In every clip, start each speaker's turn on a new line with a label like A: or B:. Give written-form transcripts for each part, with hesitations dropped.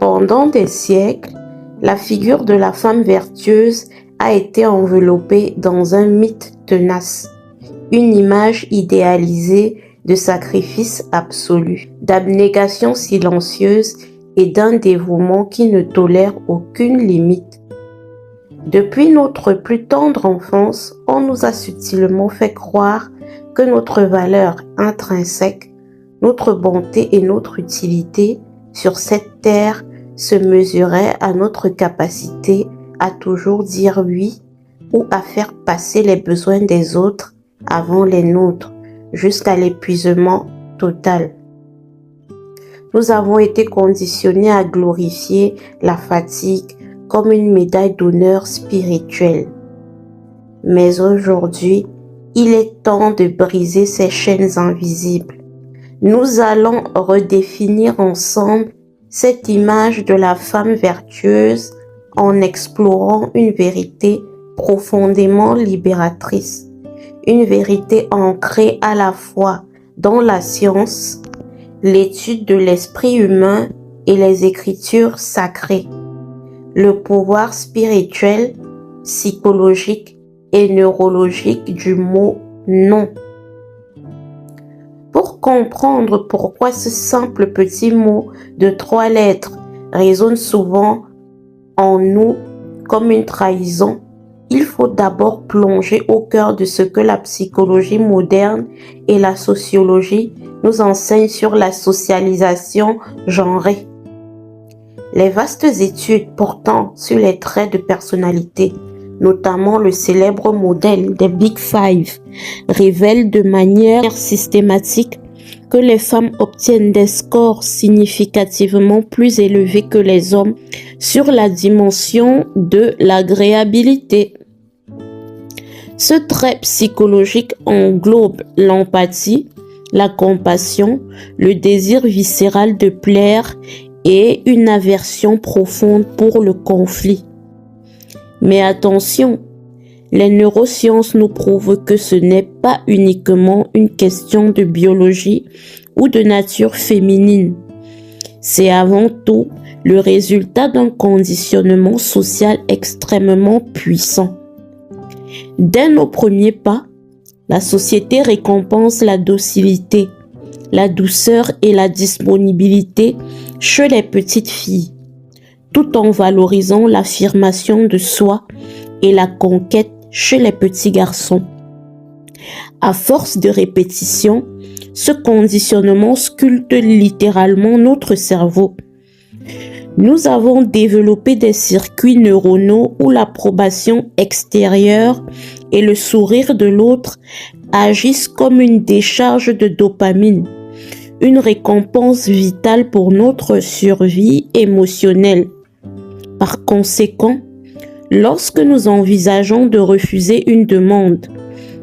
A: Pendant des siècles, la figure de la femme vertueuse a été enveloppée dans un mythe tenace, une image idéalisée de sacrifice absolu, d'abnégation silencieuse et d'un dévouement qui ne tolère aucune limite. Depuis notre plus tendre enfance, on nous a subtilement fait croire que notre valeur intrinsèque, notre bonté et notre utilité sur cette terre se mesuraient à notre capacité à toujours dire oui ou à faire passer les besoins des autres avant les nôtres, jusqu'à l'épuisement total. Nous avons été conditionnés à glorifier la fatigue comme une médaille d'honneur spirituelle. Mais aujourd'hui, il est temps de briser ces chaînes invisibles. Nous allons redéfinir ensemble cette image de la femme vertueuse en explorant une vérité profondément libératrice, une vérité ancrée à la fois dans la science, l'étude de l'esprit humain et les écritures sacrées, le pouvoir spirituel, psychologique et neurologique du mot non. Pour comprendre pourquoi ce simple petit mot de 3 lettres résonne souvent en nous comme une trahison, il faut d'abord plonger au cœur de ce que la psychologie moderne et la sociologie nous enseignent sur la socialisation genrée. Les vastes études portant sur les traits de personnalité, notamment le célèbre modèle des Big Five, révèlent de manière systématique que les femmes obtiennent des scores significativement plus élevés que les hommes sur la dimension de l'agréabilité. Ce trait psychologique englobe l'empathie, la compassion, le désir viscéral de plaire et une aversion profonde pour le conflit. Mais attention, les neurosciences nous prouvent que ce n'est pas uniquement une question de biologie ou de nature féminine. C'est avant tout le résultat d'un conditionnement social extrêmement puissant. Dès nos premiers pas, la société récompense la docilité, la douceur et la disponibilité chez les petites filles, tout en valorisant l'affirmation de soi et la conquête chez les petits garçons. À force de répétition, ce conditionnement sculpte littéralement notre cerveau. Nous avons développé des circuits neuronaux où l'approbation extérieure et le sourire de l'autre agissent comme une décharge de dopamine, une récompense vitale pour notre survie émotionnelle. Par conséquent, lorsque nous envisageons de refuser une demande,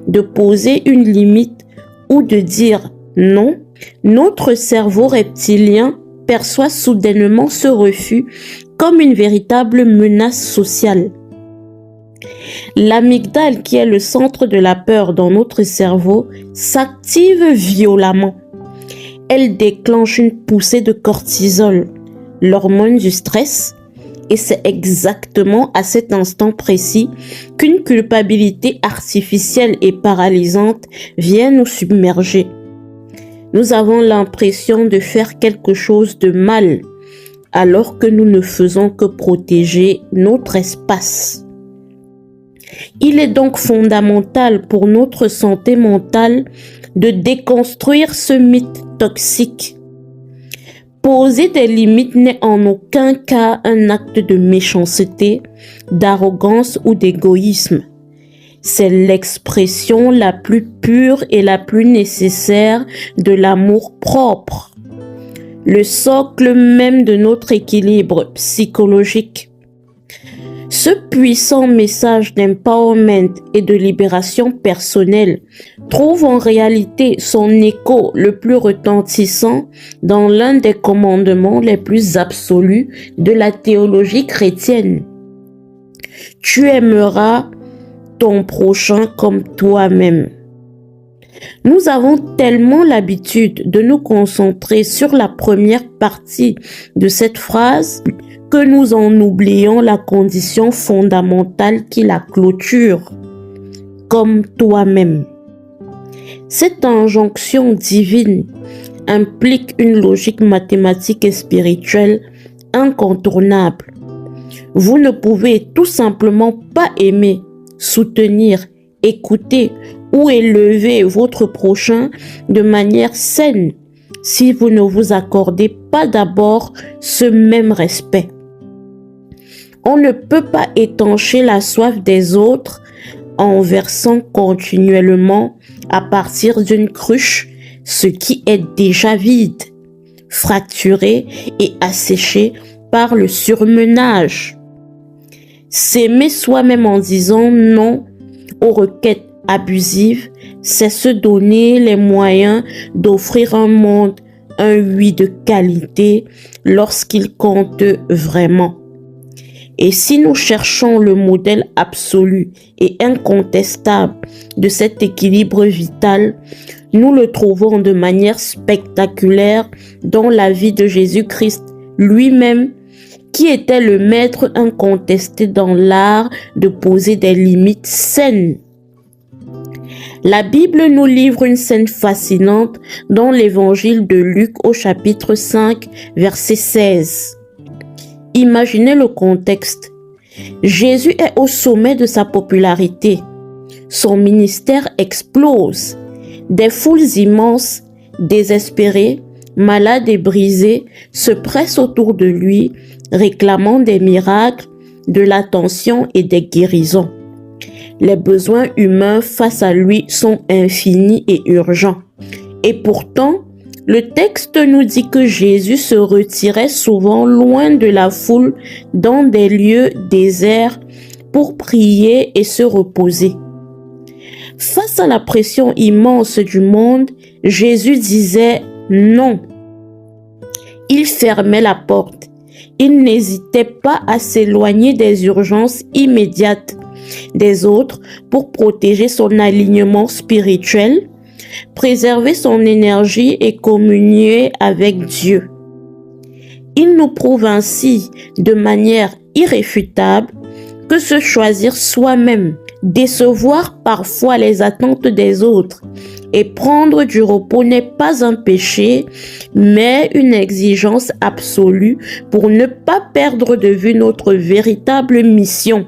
A: de poser une limite ou de dire non, notre cerveau reptilien perçoit soudainement ce refus comme une véritable menace sociale. L'amygdale, qui est le centre de la peur dans notre cerveau, s'active violemment. Elle déclenche une poussée de cortisol, l'hormone du stress, et c'est exactement à cet instant précis qu'une culpabilité artificielle et paralysante vient nous submerger. Nous avons l'impression de faire quelque chose de mal, alors que nous ne faisons que protéger notre espace. Il est donc fondamental pour notre santé mentale de déconstruire ce mythe toxique. Poser des limites n'est en aucun cas un acte de méchanceté, d'arrogance ou d'égoïsme. C'est l'expression la plus pure et la plus nécessaire de l'amour propre, le socle même de notre équilibre psychologique. Ce puissant message d'empowerment et de libération personnelle trouve en réalité son écho le plus retentissant dans l'un des commandements les plus absolus de la théologie chrétienne. Tu aimeras ton prochain comme toi-même. Nous avons tellement l'habitude de nous concentrer sur la première partie de cette phrase que nous en oublions la condition fondamentale qui la clôture, comme toi-même. Cette injonction divine implique une logique mathématique et spirituelle incontournable. Vous ne pouvez tout simplement pas aimer, soutenir, écouter ou élever votre prochain de manière saine si vous ne vous accordez pas d'abord ce même respect. On ne peut pas étancher la soif des autres en versant continuellement à partir d'une cruche ce qui est déjà vide, fracturé et asséché par le surmenage. S'aimer soi-même en disant non aux requêtes abusives, c'est se donner les moyens d'offrir un monde, un oui de qualité lorsqu'il compte vraiment. Et si nous cherchons le modèle absolu et incontestable de cet équilibre vital, nous le trouvons de manière spectaculaire dans la vie de Jésus-Christ lui-même, qui était le maître incontesté dans l'art de poser des limites saines. La Bible nous livre une scène fascinante dans l'évangile de Luc au chapitre 5, verset 16. Imaginez le contexte. Jésus est au sommet de sa popularité. Son ministère explose. Des foules immenses, désespérées, malades et brisées se pressent autour de lui, réclamant des miracles, de l'attention et des guérisons. Les besoins humains face à lui sont infinis et urgents. Et pourtant, le texte nous dit que Jésus se retirait souvent loin de la foule dans des lieux déserts pour prier et se reposer. Face à la pression immense du monde, Jésus disait non. Il fermait la porte. Il n'hésitait pas à s'éloigner des urgences immédiates des autres pour protéger son alignement spirituel, préserver son énergie et communier avec Dieu. Il nous prouve ainsi de manière irréfutable que se choisir soi-même, décevoir parfois les attentes des autres et prendre du repos n'est pas un péché, mais une exigence absolue pour ne pas perdre de vue notre véritable mission.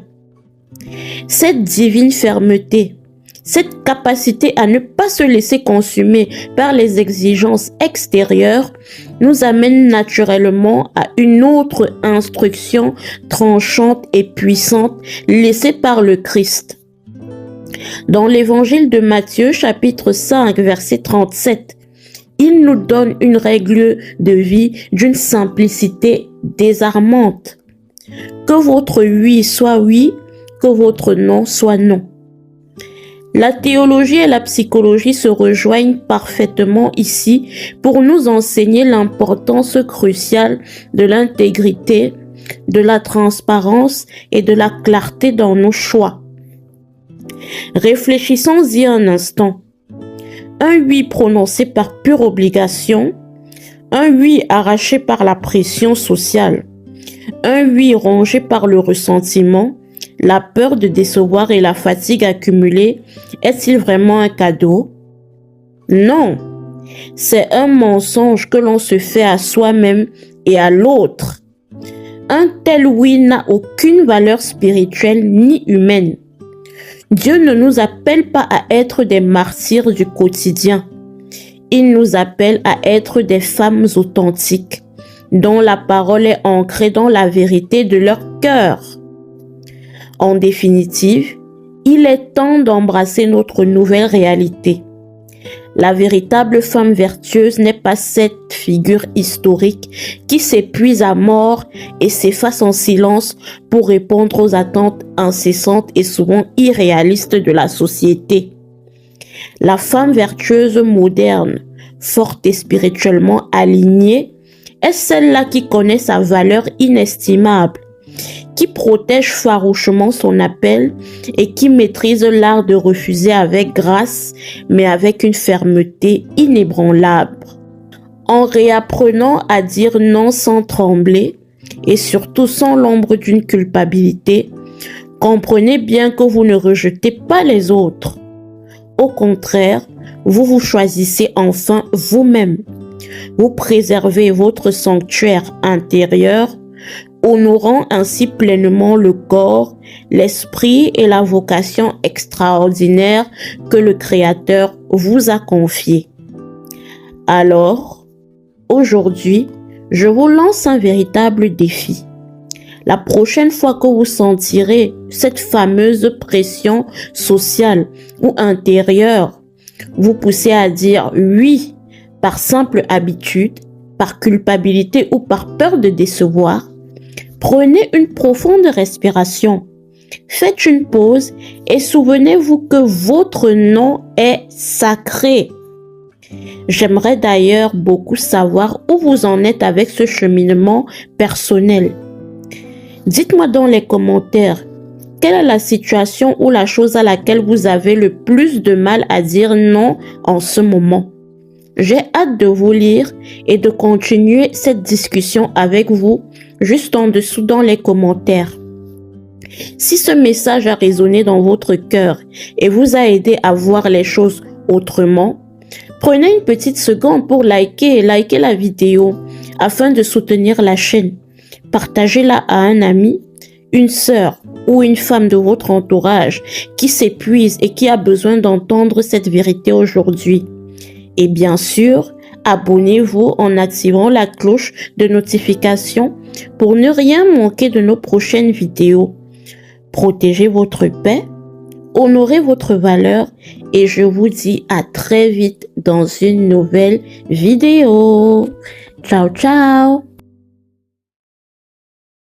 A: Cette divine fermeté, cette capacité à ne pas se laisser consumer par les exigences extérieures nous amène naturellement à une autre instruction tranchante et puissante laissée par le Christ. Dans l'évangile de Matthieu, chapitre 5, verset 37, il nous donne une règle de vie d'une simplicité désarmante. Que votre oui soit oui, que votre non soit non. La théologie et la psychologie se rejoignent parfaitement ici pour nous enseigner l'importance cruciale de l'intégrité, de la transparence et de la clarté dans nos choix. Réfléchissons-y un instant. Un oui prononcé par pure obligation, un oui arraché par la pression sociale, un oui rongé par le ressentiment, la peur de décevoir et la fatigue accumulée, est-il vraiment un cadeau? Non, c'est un mensonge que l'on se fait à soi-même et à l'autre. Un tel oui n'a aucune valeur spirituelle ni humaine. Dieu ne nous appelle pas à être des martyrs du quotidien. Il nous appelle à être des femmes authentiques, dont la parole est ancrée dans la vérité de leur cœur. En définitive, il est temps d'embrasser notre nouvelle réalité. La véritable femme vertueuse n'est pas cette figure historique qui s'épuise à mort et s'efface en silence pour répondre aux attentes incessantes et souvent irréalistes de la société. La femme vertueuse moderne, forte et spirituellement alignée, est celle-là qui connaît sa valeur inestimable, qui protège farouchement son appel et qui maîtrise l'art de refuser avec grâce, mais avec une fermeté inébranlable. En réapprenant à dire non sans trembler, et surtout sans l'ombre d'une culpabilité, comprenez bien que vous ne rejetez pas les autres. Au contraire, vous vous choisissez enfin vous-même. Vous préservez votre sanctuaire intérieur, honorant ainsi pleinement le corps, l'esprit et la vocation extraordinaire que le Créateur vous a confiée. Alors, aujourd'hui, je vous lance un véritable défi. La prochaine fois que vous sentirez cette fameuse pression sociale ou intérieure, vous poussez à dire oui par simple habitude, par culpabilité ou par peur de décevoir, prenez une profonde respiration, faites une pause et souvenez-vous que votre nom est sacré. J'aimerais d'ailleurs beaucoup savoir où vous en êtes avec ce cheminement personnel. Dites-moi dans les commentaires, quelle est la situation ou la chose à laquelle vous avez le plus de mal à dire non en ce moment? J'ai hâte de vous lire et de continuer cette discussion avec vous juste en dessous dans les commentaires. Si ce message a résonné dans votre cœur et vous a aidé à voir les choses autrement, prenez une petite seconde pour liker la vidéo afin de soutenir la chaîne. Partagez-la à un ami, une sœur ou une femme de votre entourage qui s'épuise et qui a besoin d'entendre cette vérité aujourd'hui. Et bien sûr, abonnez-vous en activant la cloche de notification pour ne rien manquer de nos prochaines vidéos. Protégez votre paix, honorez votre valeur et je vous dis à très vite dans une nouvelle vidéo. Ciao, ciao!